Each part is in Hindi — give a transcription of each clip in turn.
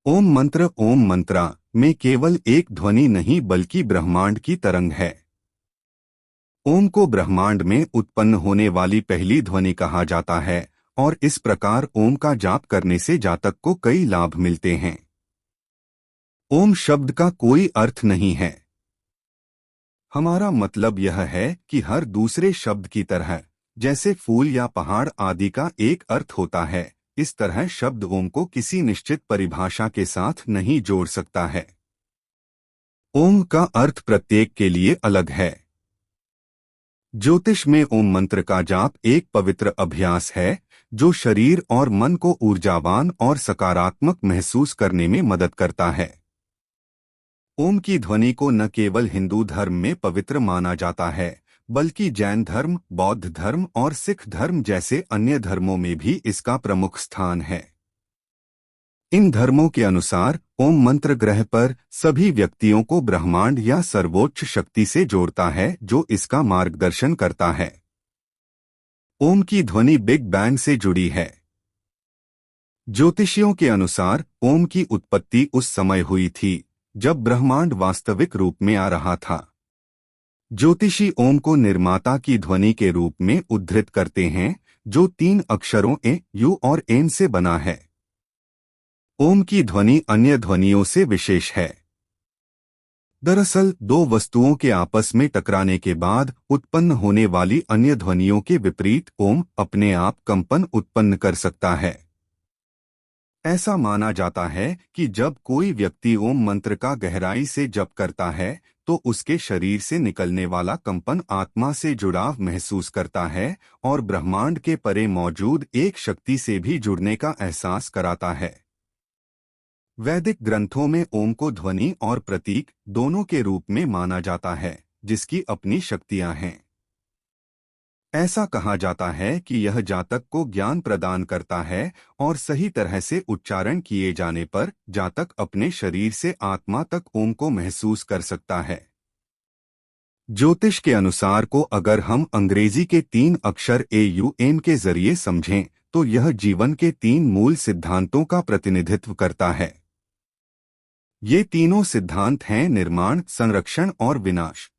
ओम मंत्र ओम मंत्रा में केवल एक ध्वनि नहीं बल्कि ब्रह्मांड की तरंग है। ओम को ब्रह्मांड में उत्पन्न होने वाली पहली ध्वनि कहा जाता है और इस प्रकार ओम का जाप करने से जातक को कई लाभ मिलते हैं। ओम शब्द का कोई अर्थ नहीं है। हमारा मतलब यह है कि हर दूसरे शब्द की तरह, जैसे फूल या पहाड़ आदि का एक अर्थ होता है, इस तरह शब्द ओम को किसी निश्चित परिभाषा के साथ नहीं जोड़ सकता है। ओम का अर्थ प्रत्येक के लिए अलग है। ज्योतिष में ओम मंत्र का जाप एक पवित्र अभ्यास है जो शरीर और मन को ऊर्जावान और सकारात्मक महसूस करने में मदद करता है। ओम की ध्वनि को न केवल हिंदू धर्म में पवित्र माना जाता है, बल्कि जैन धर्म, बौद्ध धर्म और सिख धर्म जैसे अन्य धर्मों में भी इसका प्रमुख स्थान है। इन धर्मों के अनुसार ओम मंत्र ग्रह पर सभी व्यक्तियों को ब्रह्मांड या सर्वोच्च शक्ति से जोड़ता है जो इसका मार्गदर्शन करता है। ओम की ध्वनि बिग बैंग से जुड़ी है। ज्योतिषियों के अनुसार ओम की उत्पत्ति उस समय हुई थी जब ब्रह्मांड वास्तविक रूप में आ रहा था। ज्योतिषी ओम को निर्माता की ध्वनि के रूप में उद्धृत करते हैं जो 3 अक्षरों ए, यू और एन से बना है। ओम की ध्वनि अन्य ध्वनियों से विशेष है। दरअसल 2 वस्तुओं के आपस में टकराने के बाद उत्पन्न होने वाली अन्य ध्वनियों के विपरीत ओम अपने आप कंपन उत्पन्न कर सकता है। ऐसा माना जाता है कि जब कोई व्यक्ति ओम मंत्र का गहराई से जप करता है तो उसके शरीर से निकलने वाला कंपन आत्मा से जुड़ाव महसूस करता है और ब्रह्मांड के परे मौजूद एक शक्ति से भी जुड़ने का एहसास कराता है। वैदिक ग्रंथों में ओम को ध्वनि और प्रतीक दोनों के रूप में माना जाता है, जिसकी अपनी शक्तियां हैं। ऐसा कहा जाता है कि यह जातक को ज्ञान प्रदान करता है और सही तरह से उच्चारण किए जाने पर जातक अपने शरीर से आत्मा तक ओम को महसूस कर सकता है। ज्योतिष के अनुसार को अगर हम अंग्रेजी के 3 अक्षर AUM के जरिए समझें तो यह जीवन के 3 मूल सिद्धांतों का प्रतिनिधित्व करता है। ये तीनों सिद्धांत हैं निर्माण, संरक्षण और विनाश।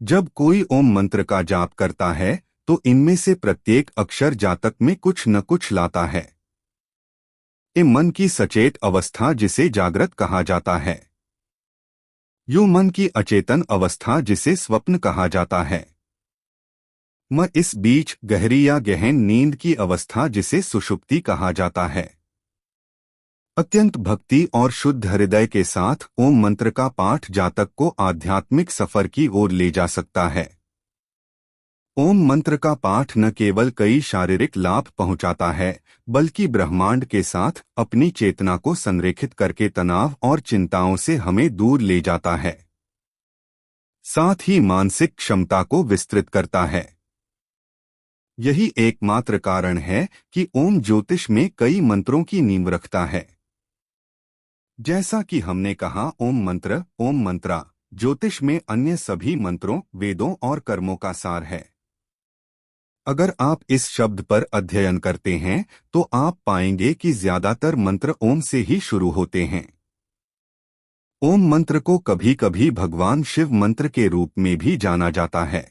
जब कोई ओम मंत्र का जाप करता है तो इनमें से प्रत्येक अक्षर जातक में कुछ न कुछ लाता है। ए मन की सचेत अवस्था जिसे जागृत कहा जाता है। यू मन की अचेतन अवस्था जिसे स्वप्न कहा जाता है। म इस बीच गहरी या गहन नींद की अवस्था जिसे सुषुप्ति कहा जाता है। अत्यंत भक्ति और शुद्ध हृदय के साथ ओम मंत्र का पाठ जातक को आध्यात्मिक सफर की ओर ले जा सकता है। ओम मंत्र का पाठ न केवल कई शारीरिक लाभ पहुंचाता है बल्कि ब्रह्मांड के साथ अपनी चेतना को संरेखित करके तनाव और चिंताओं से हमें दूर ले जाता है। साथ ही मानसिक क्षमता को विस्तृत करता है। यही एकमात्र कारण है कि ओम ज्योतिष में कई मंत्रों की नींव रखता है। जैसा कि हमने कहा ओम मंत्र, ओम मंत्रा ज्योतिष में अन्य सभी मंत्रों, वेदों और कर्मों का सार है। अगर आप इस शब्द पर अध्ययन करते हैं तो आप पाएंगे कि ज्यादातर मंत्र ओम से ही शुरू होते हैं। ओम मंत्र को कभी कभी भगवान शिव मंत्र के रूप में भी जाना जाता है।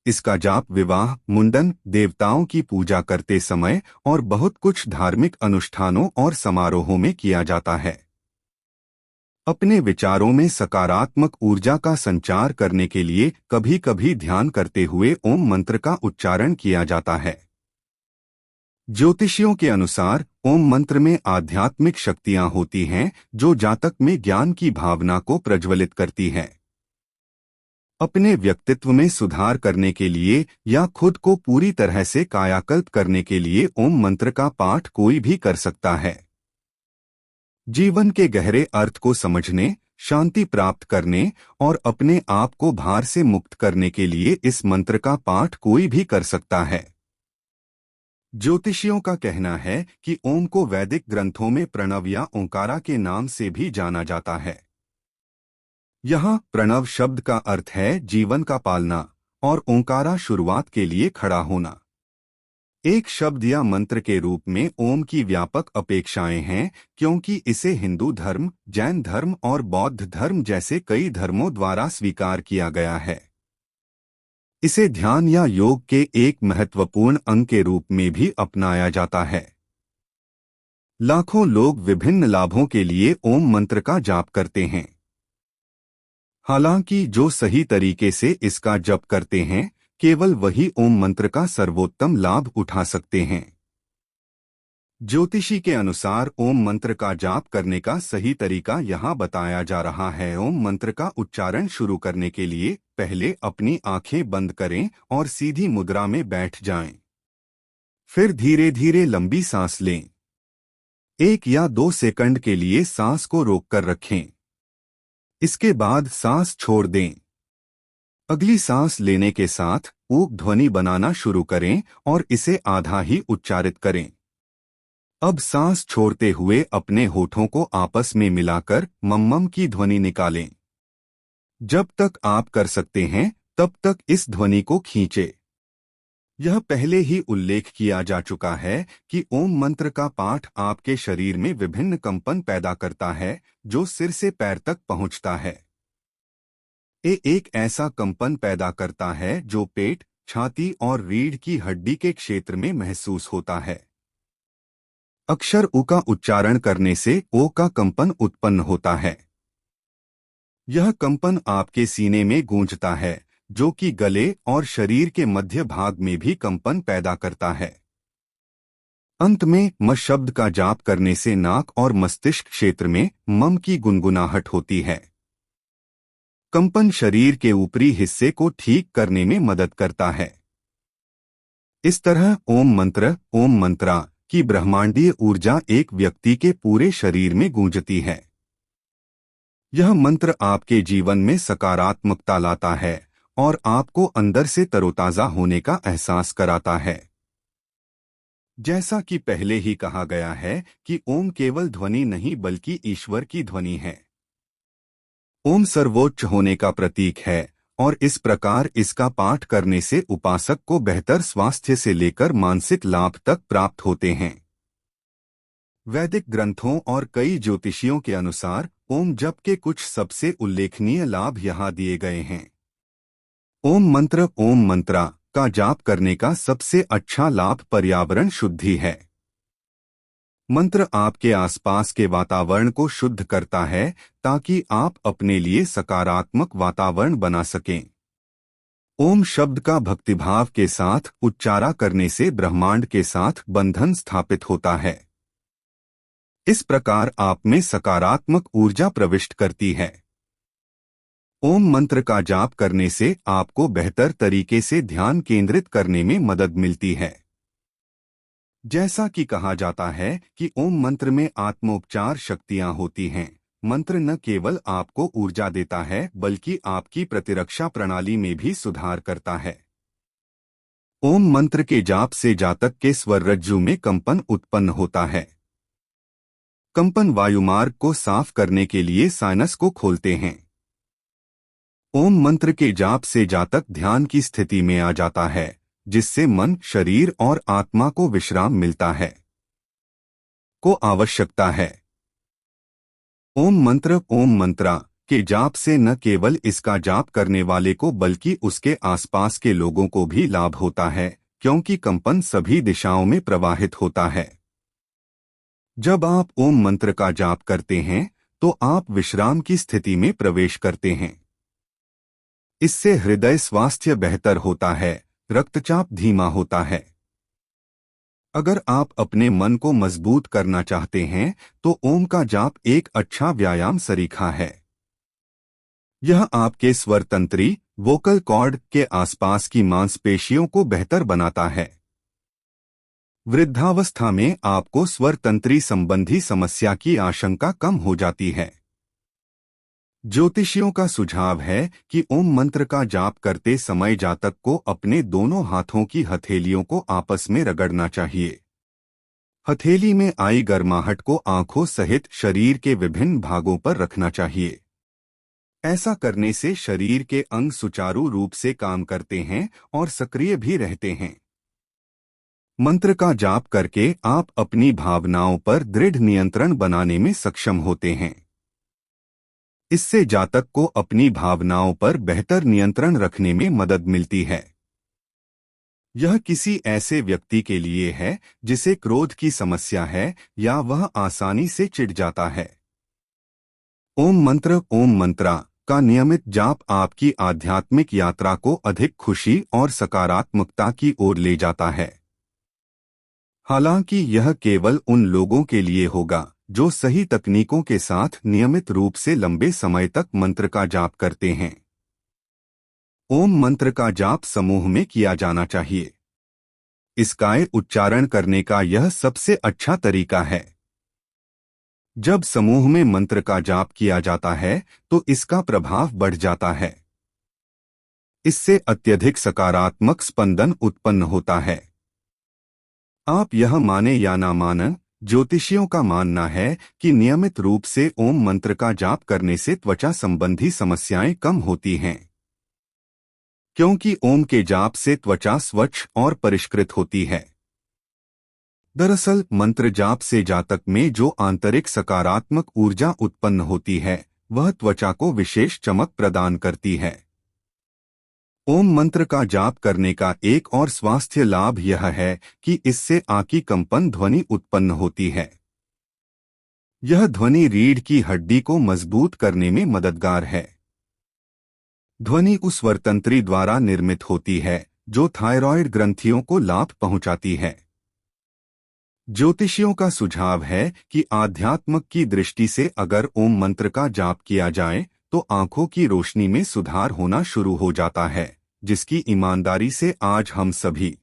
इसका जाप विवाह, मुंडन, देवताओं की पूजा करते समय और बहुत कुछ धार्मिक अनुष्ठानों और समारोहों में किया जाता है। अपने विचारों में सकारात्मक ऊर्जा का संचार करने के लिए कभी कभी ध्यान करते हुए ओम मंत्र का उच्चारण किया जाता है। ज्योतिषियों के अनुसार ओम मंत्र में आध्यात्मिक शक्तियां होती हैं जो जातक में ज्ञान की भावना को प्रज्वलित करती हैं। अपने व्यक्तित्व में सुधार करने के लिए या खुद को पूरी तरह से कायाकल्प करने के लिए ओम मंत्र का पाठ कोई भी कर सकता है। जीवन के गहरे अर्थ को समझने, शांति प्राप्त करने और अपने आप को भार से मुक्त करने के लिए इस मंत्र का पाठ कोई भी कर सकता है। ज्योतिषियों का कहना है कि ओम को वैदिक ग्रंथों में प्रणव या ओंकारा के नाम से भी जाना जाता है। यहाँ प्रणव शब्द का अर्थ है जीवन का पालना और ओंकारा शुरुआत के लिए खड़ा होना। एक शब्द या मंत्र के रूप में ओम की व्यापक अपेक्षाएं हैं, क्योंकि इसे हिंदू धर्म, जैन धर्म और बौद्ध धर्म जैसे कई धर्मों द्वारा स्वीकार किया गया है। इसे ध्यान या योग के एक महत्वपूर्ण अंग के रूप में भी अपनाया जाता है। लाखों लोग विभिन्न लाभों के लिए ओम मंत्र का जाप करते हैं। हालांकि जो सही तरीके से इसका जप करते हैं, केवल वही ओम मंत्र का सर्वोत्तम लाभ उठा सकते हैं। ज्योतिषी के अनुसार ओम मंत्र का जाप करने का सही तरीका यहाँ बताया जा रहा है। ओम मंत्र का उच्चारण शुरू करने के लिए पहले अपनी आंखें बंद करें और सीधी मुद्रा में बैठ जाएं। फिर धीरे धीरे लंबी सांस लें। 1 या 2 सेकंड के लिए सांस को रोककर रखें। इसके बाद सांस छोड़ दें। अगली सांस लेने के साथ ऊक ध्वनि बनाना शुरू करें और इसे आधा ही उच्चारित करें। अब सांस छोड़ते हुए अपने होठों को आपस में मिलाकर मम्मम की ध्वनि निकालें। जब तक आप कर सकते हैं तब तक इस ध्वनि को खींचें। यह पहले ही उल्लेख किया जा चुका है कि ओम मंत्र का पाठ आपके शरीर में विभिन्न कंपन पैदा करता है, जो सिर से पैर तक पहुंचता है। ये एक ऐसा कंपन पैदा करता है जो पेट, छाती और रीढ़ की हड्डी के क्षेत्र में महसूस होता है। अक्षर उ का उच्चारण करने से ओ का कंपन उत्पन्न होता है। यह कंपन आपके सीने में गूंजता है, जो कि गले और शरीर के मध्य भाग में भी कंपन पैदा करता है। अंत में म शब्द का जाप करने से नाक और मस्तिष्क क्षेत्र में मम की गुनगुनाहट होती है। कंपन शरीर के ऊपरी हिस्से को ठीक करने में मदद करता है। इस तरह ओम मंत्रा की ब्रह्मांडीय ऊर्जा एक व्यक्ति के पूरे शरीर में गूंजती है। यह मंत्र आपके जीवन में सकारात्मकता लाता है और आपको अंदर से तरोताजा होने का एहसास कराता है। जैसा कि पहले ही कहा गया है कि ओम केवल ध्वनि नहीं बल्कि ईश्वर की ध्वनि है। ओम सर्वोच्च होने का प्रतीक है और इस प्रकार इसका पाठ करने से उपासक को बेहतर स्वास्थ्य से लेकर मानसिक लाभ तक प्राप्त होते हैं। वैदिक ग्रंथों और कई ज्योतिषियों के अनुसार ओम जप के कुछ सबसे उल्लेखनीय लाभ यहाँ दिए गए हैं। ओम मंत्रा का जाप करने का सबसे अच्छा लाभ पर्यावरण शुद्धि है। मंत्र आपके आसपास के वातावरण को शुद्ध करता है ताकि आप अपने लिए सकारात्मक वातावरण बना सकें। ओम शब्द का भक्तिभाव के साथ उच्चारण करने से ब्रह्मांड के साथ बंधन स्थापित होता है। इस प्रकार आप में सकारात्मक ऊर्जा प्रविष्ट करती है। ओम मंत्र का जाप करने से आपको बेहतर तरीके से ध्यान केंद्रित करने में मदद मिलती है। जैसा कि कहा जाता है कि ओम मंत्र में आत्मोपचार शक्तियां होती हैं। मंत्र न केवल आपको ऊर्जा देता है बल्कि आपकी प्रतिरक्षा प्रणाली में भी सुधार करता है। ओम मंत्र के जाप से जातक के स्वर रज्जु में कंपन उत्पन्न होता है। कंपन वायुमार्ग को साफ करने के लिए साइनस को खोलते हैं। ओम मंत्र के जाप से जातक ध्यान की स्थिति में आ जाता है, जिससे मन, शरीर और आत्मा को विश्राम मिलता है। को आवश्यकता है। ओम मंत्रा के जाप से न केवल इसका जाप करने वाले को बल्कि उसके आसपास के लोगों को भी लाभ होता है, क्योंकि कंपन सभी दिशाओं में प्रवाहित होता है। जब आप ओम मंत्र का जाप करते हैं तो आप विश्राम की स्थिति में प्रवेश करते हैं। इससे हृदय स्वास्थ्य बेहतर होता है, रक्तचाप धीमा होता है। अगर आप अपने मन को मजबूत करना चाहते हैं तो ओम का जाप एक अच्छा व्यायाम सरीखा है। यह आपके स्वर तंत्री, वोकल कॉर्ड के आसपास की मांसपेशियों को बेहतर बनाता है। वृद्धावस्था में आपको स्वर तंत्री संबंधी समस्या की आशंका कम हो जाती है। ज्योतिषियों का सुझाव है कि ओम मंत्र का जाप करते समय जातक को अपने दोनों हाथों की हथेलियों को आपस में रगड़ना चाहिए। हथेली में आई गर्माहट को आंखों सहित शरीर के विभिन्न भागों पर रखना चाहिए। ऐसा करने से शरीर के अंग सुचारू रूप से काम करते हैं और सक्रिय भी रहते हैं। मंत्र का जाप करके आप अपनी भावनाओं पर दृढ़ नियंत्रण बनाने में सक्षम होते हैं। इससे जातक को अपनी भावनाओं पर बेहतर नियंत्रण रखने में मदद मिलती है। यह किसी ऐसे व्यक्ति के लिए है जिसे क्रोध की समस्या है या वह आसानी से चिढ़ जाता है। ओम मंत्रा का नियमित जाप आपकी आध्यात्मिक यात्रा को अधिक खुशी और सकारात्मकता की ओर ले जाता है। हालांकि यह केवल उन लोगों के लिए होगा जो सही तकनीकों के साथ नियमित रूप से लंबे समय तक मंत्र का जाप करते हैं। ओम मंत्र का जाप समूह में किया जाना चाहिए। इसका उच्चारण करने का यह सबसे अच्छा तरीका है। जब समूह में मंत्र का जाप किया जाता है तो इसका प्रभाव बढ़ जाता है। इससे अत्यधिक सकारात्मक स्पंदन उत्पन्न होता है। आप यह माने या ना माने, ज्योतिषियों का मानना है कि नियमित रूप से ओम मंत्र का जाप करने से त्वचा संबंधी समस्याएं कम होती हैं, क्योंकि ओम के जाप से त्वचा स्वच्छ और परिष्कृत होती है। दरअसल मंत्र जाप से जातक में जो आंतरिक सकारात्मक ऊर्जा उत्पन्न होती है वह त्वचा को विशेष चमक प्रदान करती है। ओम मंत्र का जाप करने का एक और स्वास्थ्य लाभ यह है कि इससे आंखी कंपन ध्वनि उत्पन्न होती है। यह ध्वनि रीढ़ की हड्डी को मजबूत करने में मददगार है। ध्वनि उस स्वरतंत्री द्वारा निर्मित होती है जो थायराइड ग्रंथियों को लाभ पहुंचाती है। ज्योतिषियों का सुझाव है कि आध्यात्म की दृष्टि से अगर ओम मंत्र का जाप किया जाए तो आंखों की रोशनी में सुधार होना शुरू हो जाता है, जिसकी ईमानदारी से आज हम सभी